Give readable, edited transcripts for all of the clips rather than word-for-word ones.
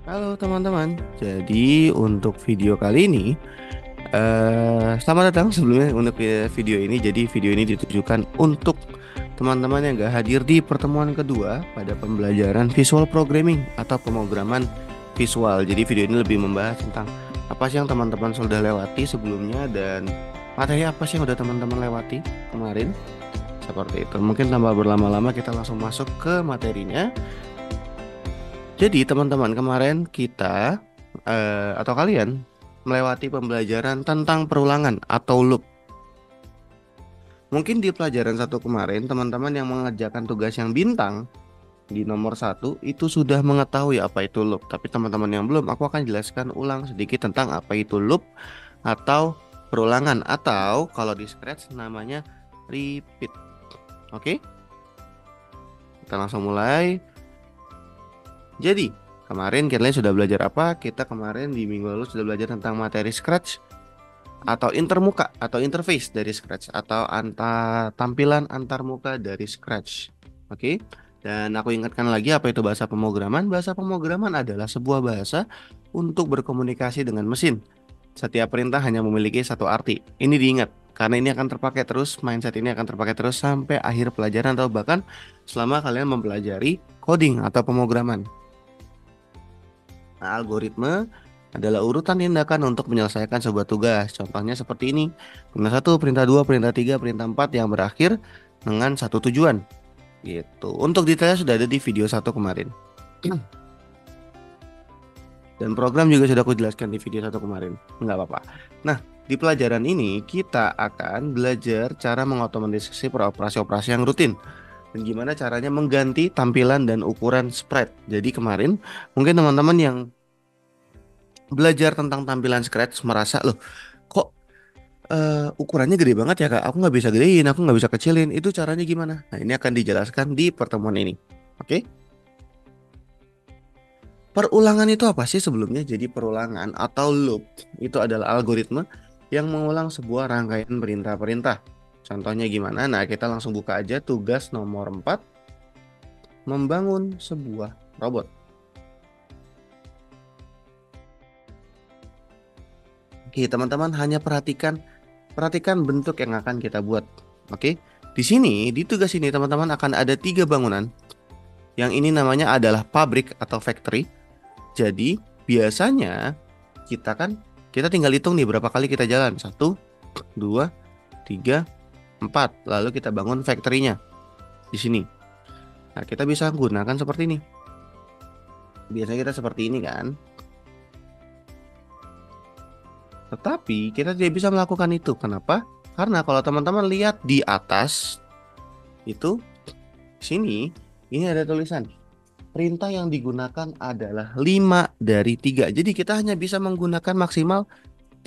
Halo teman-teman, jadi untuk video kali ini selamat datang sebelumnya untuk video ini. Jadi video ini ditujukan untuk teman-teman yang gak hadir di pertemuan kedua pada pembelajaran visual programming atau pemrograman visual. Jadi video ini lebih membahas tentang apa sih yang teman-teman sudah lewati sebelumnya dan materi apa sih yang udah teman-teman lewati kemarin. Seperti itu. Mungkin tanpa berlama-lama kita langsung masuk ke materinya. Jadi teman-teman kemarin kita atau kalian melewati pembelajaran tentang perulangan atau loop. Mungkin di pelajaran satu kemarin teman-teman yang mengerjakan tugas yang bintang di nomor satu itu sudah mengetahui apa itu loop. Tapi teman-teman yang belum, aku akan jelaskan ulang sedikit tentang apa itu loop atau perulangan atau kalau di Scratch namanya repeat. Oke? Kita langsung mulai. Jadi, kemarin kalian sudah belajar apa? Kita kemarin di minggu lalu sudah belajar tentang materi Scratch atau intermuka atau interface dari Scratch atau tampilan antarmuka dari Scratch. Oke? Dan aku ingatkan lagi apa itu bahasa pemrograman. Bahasa pemrograman adalah sebuah bahasa untuk berkomunikasi dengan mesin. Setiap perintah hanya memiliki satu arti. Ini diingat karena ini akan terpakai terus, mindset ini akan terpakai terus sampai akhir pelajaran atau bahkan selama kalian mempelajari coding atau pemrograman. Nah, algoritma adalah urutan tindakan untuk menyelesaikan sebuah tugas. Contohnya seperti ini. Perintah 1, perintah 2, perintah 3, perintah 4 yang berakhir dengan satu tujuan. Gitu. Untuk detailnya sudah ada di video 1 kemarin. Dan program juga sudah aku jelaskan di video 1 kemarin. Nggak apa-apa. Nah, di pelajaran ini kita akan belajar cara mengotomatisasi operasi-operasi yang rutin. Dan gimana caranya mengganti tampilan dan ukuran sprite. Jadi kemarin mungkin teman-teman yang belajar tentang tampilan Scratch merasa loh kok ukurannya gede banget ya kak, aku nggak bisa gedein, aku nggak bisa kecilin, itu caranya gimana? Nah ini akan dijelaskan di pertemuan ini. Oke, perulangan itu apa sih sebelumnya? Jadi perulangan atau loop itu adalah algoritma yang mengulang sebuah rangkaian perintah-perintah. Contohnya gimana? Nah kita langsung buka aja tugas nomor 4, membangun sebuah robot. Oke teman-teman, hanya perhatikan bentuk yang akan kita buat. Oke, di sini di tugas ini teman-teman akan ada 3 bangunan. Yang ini namanya adalah pabrik atau factory. Jadi biasanya kita tinggal hitung nih berapa kali kita jalan. 1, 2, 3, 4. Lalu kita bangun factory-nya di sini. Nah kita bisa gunakan seperti ini. Biasanya kita seperti ini kan. Tetapi kita tidak bisa melakukan itu. Kenapa? Karena kalau teman-teman lihat di atas itu sini ini ada tulisan perintah yang digunakan adalah 5 dari 3. Jadi kita hanya bisa menggunakan maksimal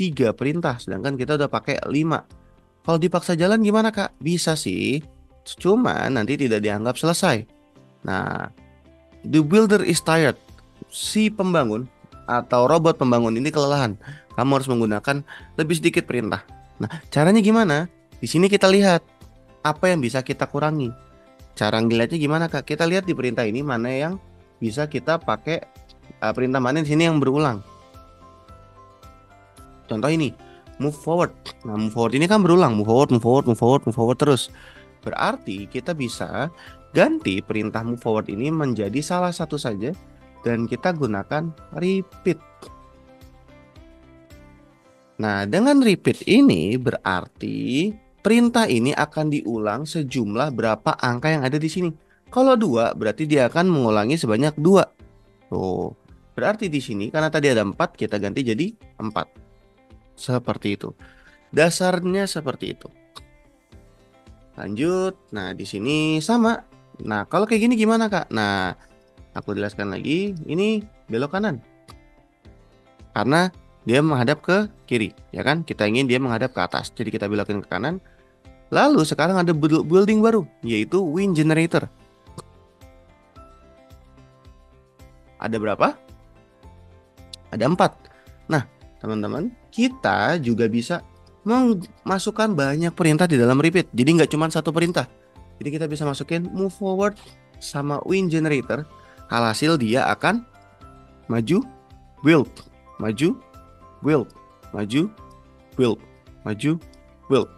3 perintah sedangkan kita udah pakai 5. Kalau dipaksa jalan gimana kak? Bisa sih, cuma nanti tidak dianggap selesai. Nah, the builder is tired. Si pembangun atau robot pembangun ini kelelahan. Kamu harus menggunakan lebih sedikit perintah. Nah, caranya gimana? Di sini kita lihat apa yang bisa kita kurangi. Cara ngeliatnya gimana kak? Kita lihat di perintah ini mana yang bisa kita pakai, perintah mana di sini yang berulang. Contoh ini, move forward. Nah, move forward ini kan berulang, move forward, move forward, move forward, move forward terus. Berarti kita bisa ganti perintah move forward ini menjadi salah satu saja dan kita gunakan repeat. Nah, dengan repeat ini berarti perintah ini akan diulang sejumlah berapa angka yang ada di sini. Kalau 2 berarti dia akan mengulangi sebanyak 2. Tuh. Berarti di sini karena tadi ada 4 kita ganti jadi 4. Seperti itu. Dasarnya seperti itu. Lanjut. Nah, di sini sama. Nah, kalau kayak gini gimana, Kak? Nah, aku jelaskan lagi. Ini belok kanan. Karena dia menghadap ke kiri, ya kan? Kita ingin dia menghadap ke atas. Jadi kita belokin ke kanan. Lalu sekarang ada building baru, yaitu wind generator. Ada berapa? Ada 4. Nah, teman-teman, kita juga bisa memasukkan banyak perintah di dalam repeat. Jadi nggak cuma satu perintah. Jadi kita bisa masukin move forward sama wind generator. Alhasil dia akan maju, build, maju, build, maju, build, maju, build.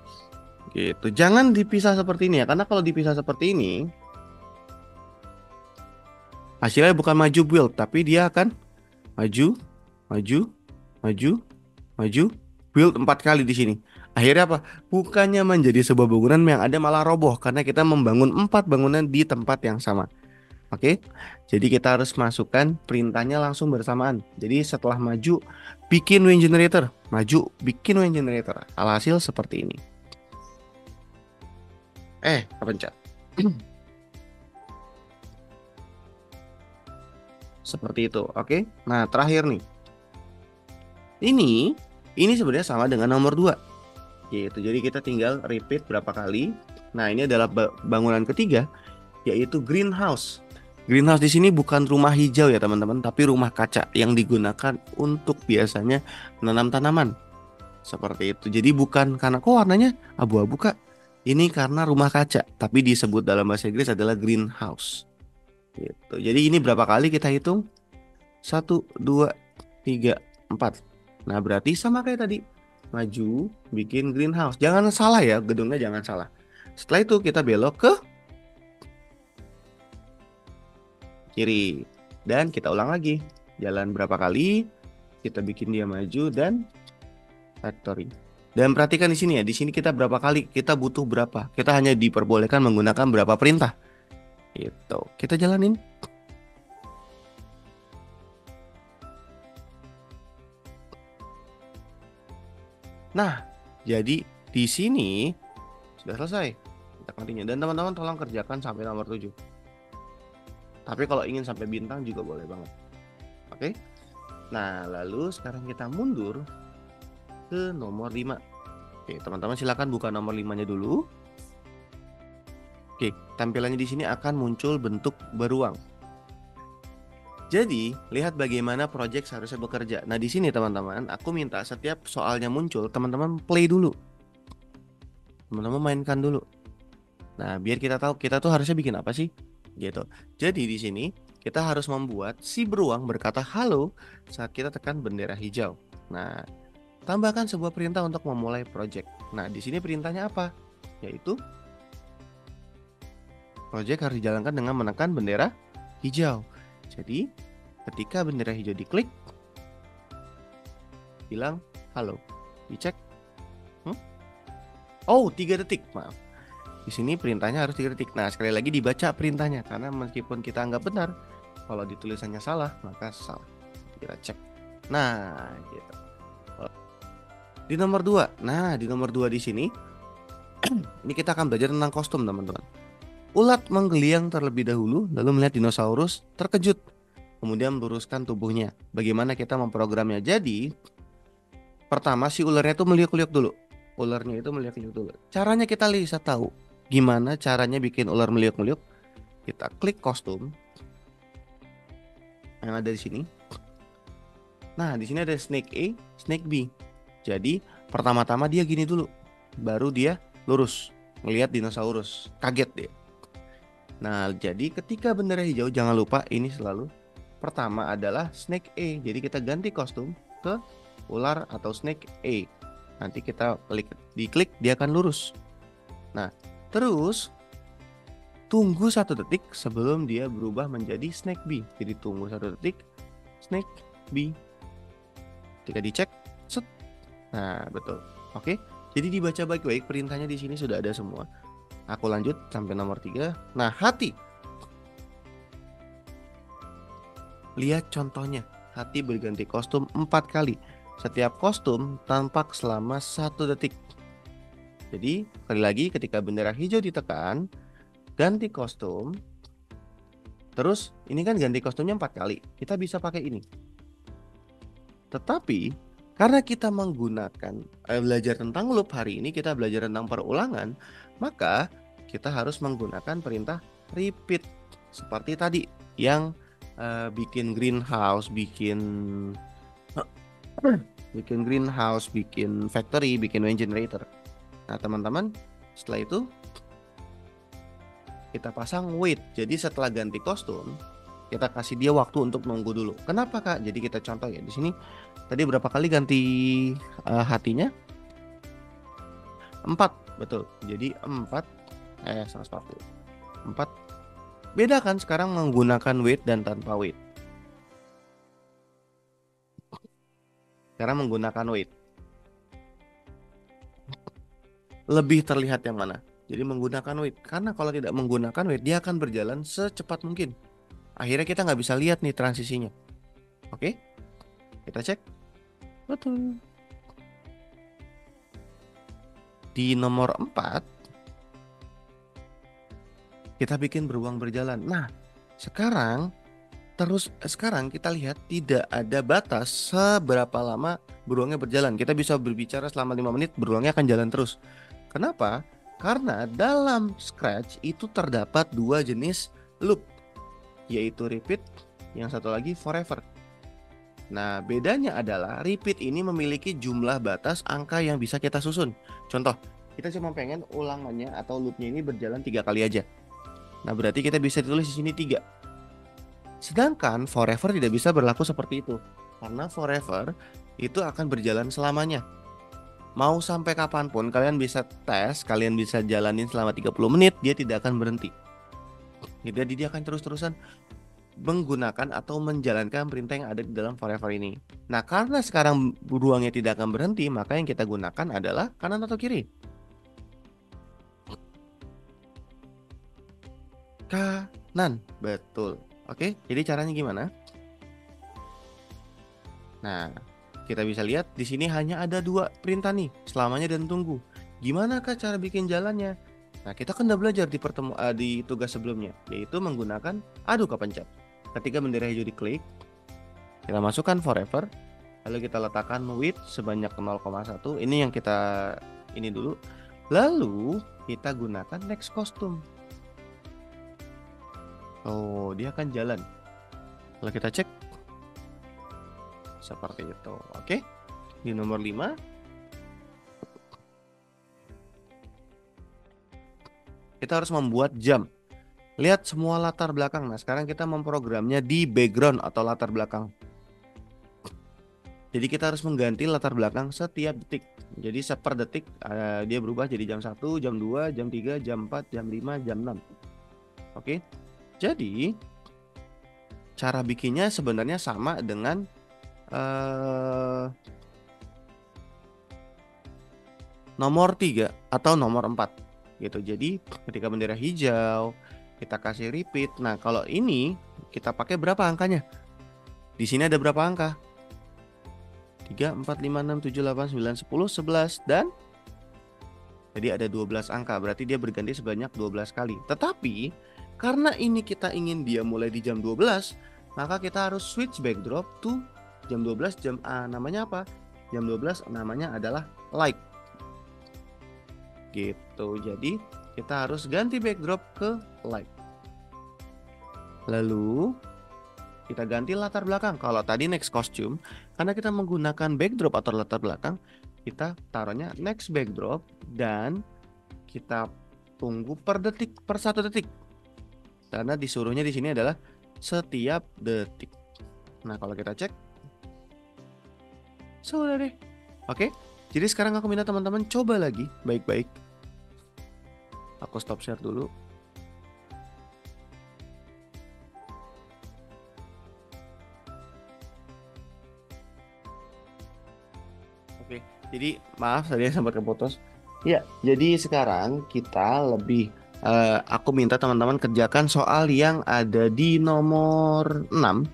Gitu. Jangan dipisah seperti ini ya, karena kalau dipisah seperti ini, hasilnya bukan maju build, tapi dia akan maju, maju, maju, maju, build 4 kali di sini. Akhirnya apa? Bukannya menjadi sebuah bangunan yang ada malah roboh karena kita membangun 4 bangunan di tempat yang sama. Oke, jadi kita harus masukkan perintahnya langsung bersamaan. Jadi setelah maju, bikin wind generator, maju, bikin wind generator. Alhasil seperti ini. Kepencet. Seperti itu, oke. Nah, terakhir nih. Ini sebenarnya sama dengan nomor 2. Gitu. Jadi kita tinggal repeat berapa kali. Nah, ini adalah bangunan ketiga, yaitu greenhouse. Greenhouse di sini bukan rumah hijau ya teman-teman, tapi rumah kaca yang digunakan untuk biasanya menanam tanaman. Seperti itu. Jadi bukan karena kok warnanya abu-abu Kak. Ini karena rumah kaca, tapi disebut dalam bahasa Inggris adalah greenhouse. Gitu. Jadi ini berapa kali kita hitung? 1, 2, 3, 4. Nah, berarti sama kayak tadi. Maju, bikin greenhouse. Jangan salah ya, gedungnya jangan salah. Setelah itu kita belok ke kiri. Dan kita ulang lagi. Jalan berapa kali, kita bikin dia maju dan factory. Dan perhatikan di sini ya, di sini kita berapa kali, kita butuh berapa. Kita hanya diperbolehkan menggunakan berapa perintah. Gitu. Kita jalanin. Nah, jadi di sini sudah selesai. Kita continue. Dan teman-teman tolong kerjakan sampai nomor 7. Tapi kalau ingin sampai bintang juga boleh banget. Oke. Nah, lalu sekarang kita mundur ke nomor 5. Oke, teman-teman silakan buka nomor 5-nya dulu. Oke, tampilannya di sini akan muncul bentuk beruang. Jadi, lihat bagaimana project seharusnya bekerja. Nah, di sini teman-teman, aku minta setiap soalnya muncul, teman-teman play dulu. Teman-teman mainkan dulu. Nah, biar kita tahu kita tuh harusnya bikin apa sih? Gitu. Jadi di sini kita harus membuat si beruang berkata halo saat kita tekan bendera hijau. Nah, tambahkan sebuah perintah untuk memulai project. Nah, di sini perintahnya apa? Yaitu project harus dijalankan dengan menekan bendera hijau. Jadi, ketika bendera hijau diklik, bilang halo. Dicek. Oh, 3 detik, maaf. Di sini perintahnya harus 3 detik. Nah, sekali lagi dibaca perintahnya karena meskipun kita anggap benar, kalau ditulisannya salah, maka salah. Kita cek. Nah, gitu. Di nomor 2. Nah, di nomor 2 di sini ini kita akan belajar tentang kostum, teman-teman. Ulat menggeliang terlebih dahulu, lalu melihat dinosaurus terkejut, kemudian meluruskan tubuhnya. Bagaimana kita memprogramnya? Jadi, pertama si ularnya itu meliuk-liuk dulu. Ularnya itu meliuk-liuk dulu. Caranya kita bisa tahu gimana caranya bikin ular meliuk-meliuk. Kita klik kostum yang ada di sini. Nah, di sini ada snake A, snake B. Jadi, pertama-tama dia gini dulu, baru dia lurus melihat dinosaurus. Kaget dia. Nah, jadi ketika bendera hijau jangan lupa ini selalu pertama adalah snake A. Jadi kita ganti kostum ke ular atau snake A. Nanti kita diklik dia akan lurus. Nah, terus tunggu 1 detik sebelum dia berubah menjadi snake B. Jadi tunggu 1 detik, snake B. Ketika dicek, set. Nah, betul. Oke. Jadi dibaca baik-baik, perintahnya di sini sudah ada semua. Aku lanjut sampai nomor 3. Nah, hati. Lihat contohnya. Hati berganti kostum 4 kali. Setiap kostum tampak selama 1 detik. Jadi, sekali lagi ketika bendera hijau ditekan, ganti kostum. Terus, ini kan ganti kostumnya 4 kali. Kita bisa pakai ini. Tetapi, karena kita menggunakan belajar tentang loop hari ini, kita belajar tentang perulangan, maka kita harus menggunakan perintah repeat. Seperti tadi, yang bikin greenhouse, bikin greenhouse, bikin factory, bikin wind generator. Nah, teman-teman, setelah itu kita pasang wait. Jadi setelah ganti kostum, Kita kasih dia waktu untuk nunggu dulu. Kenapa Kak? Jadi kita contoh ya di sini tadi berapa kali ganti hatinya? 4, betul. Jadi 4 140. 4. Beda kan sekarang menggunakan wait dan tanpa wait. Sekarang menggunakan wait. Lebih terlihat yang mana? Jadi menggunakan wait. Karena kalau tidak menggunakan wait, dia akan berjalan secepat mungkin. Akhirnya kita nggak bisa lihat nih transisinya. Oke? Kita cek. Betul. Di nomor 4, kita bikin beruang berjalan. Nah, sekarang kita lihat tidak ada batas seberapa lama beruangnya berjalan. Kita bisa berbicara selama 5 menit, beruangnya akan jalan terus. Kenapa? Karena dalam Scratch itu terdapat 2 jenis loop, yaitu repeat, yang satu lagi forever. Nah, bedanya adalah repeat ini memiliki jumlah batas angka yang bisa kita susun. Contoh, kita cuma pengen ulangannya atau loopnya ini berjalan 3 kali aja. Nah, berarti kita bisa tulis di sini 3. Sedangkan forever tidak bisa berlaku seperti itu. Karena forever itu akan berjalan selamanya. Mau sampai kapanpun kalian bisa tes, kalian bisa jalanin selama 30 menit, dia tidak akan berhenti. Jadi dia akan terus-terusan menggunakan atau menjalankan perintah yang ada di dalam forever ini. Nah, karena sekarang beruangnya tidak akan berhenti, maka yang kita gunakan adalah kanan atau kiri? Kanan, betul. Oke, jadi caranya gimana? Nah, kita bisa lihat di sini hanya ada 2 perintah nih, selamanya dan tunggu. Gimana Kak cara bikin jalannya? Nah, kita kan udah belajar di tugas sebelumnya, yaitu menggunakan adu kepencet. Ketika bendera hijau diklik, kita masukkan forever, lalu kita letakkan width sebanyak 0,1. Ini yang kita ini dulu. Lalu kita gunakan next costume. Oh, dia akan jalan. Kalau kita cek seperti itu. Oke. Di nomor 5 kita harus membuat jam. Lihat semua latar belakang. Nah, sekarang kita memprogramnya di background atau latar belakang. Jadi kita harus mengganti latar belakang setiap detik. Jadi per detik dia berubah jadi jam 1, jam 2, jam 3, jam 4, jam 5, jam 6. Oke. Jadi cara bikinnya sebenarnya sama dengan nomor 3 atau nomor 4 gitu. Jadi ketika bendera hijau kita kasih repeat. Nah, kalau ini kita pakai berapa angkanya? Di sini ada berapa angka? 3, 4, 5, 6, 7, 8, 9, 10, 11 dan jadi ada 12 angka. Berarti dia berganti sebanyak 12 kali. Tetapi karena ini kita ingin dia mulai di jam 12, maka kita harus switch backdrop to jam 12. Namanya apa? Jam 12 namanya adalah like. Gitu. Jadi kita harus ganti backdrop ke like. Lalu kita ganti latar belakang. Kalau tadi next costume, karena kita menggunakan backdrop atau latar belakang, kita taruhnya next backdrop dan kita tunggu per detik, per 1 detik. Karena disuruhnya di sini adalah setiap detik. Nah, kalau kita cek sudah deh. Oke. Jadi sekarang aku minta teman-teman coba lagi baik-baik. Aku stop share dulu. Oke. Jadi maaf tadi sempat keputus. Ya, jadi sekarang kita lebih aku minta teman-teman kerjakan soal yang ada di nomor 6.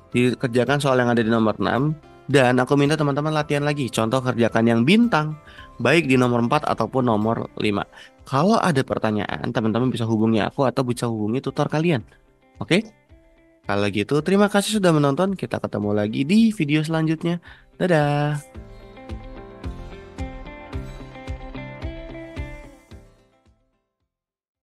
Dikerjakan soal yang ada di nomor 6. Dan aku minta teman-teman latihan lagi. Contoh kerjakan yang bintang. Baik di nomor 4 ataupun nomor 5. Kalau ada pertanyaan, teman-teman bisa hubungi aku atau bisa hubungi tutor kalian. Oke? Kalau gitu, terima kasih sudah menonton. Kita ketemu lagi di video selanjutnya. Dadah!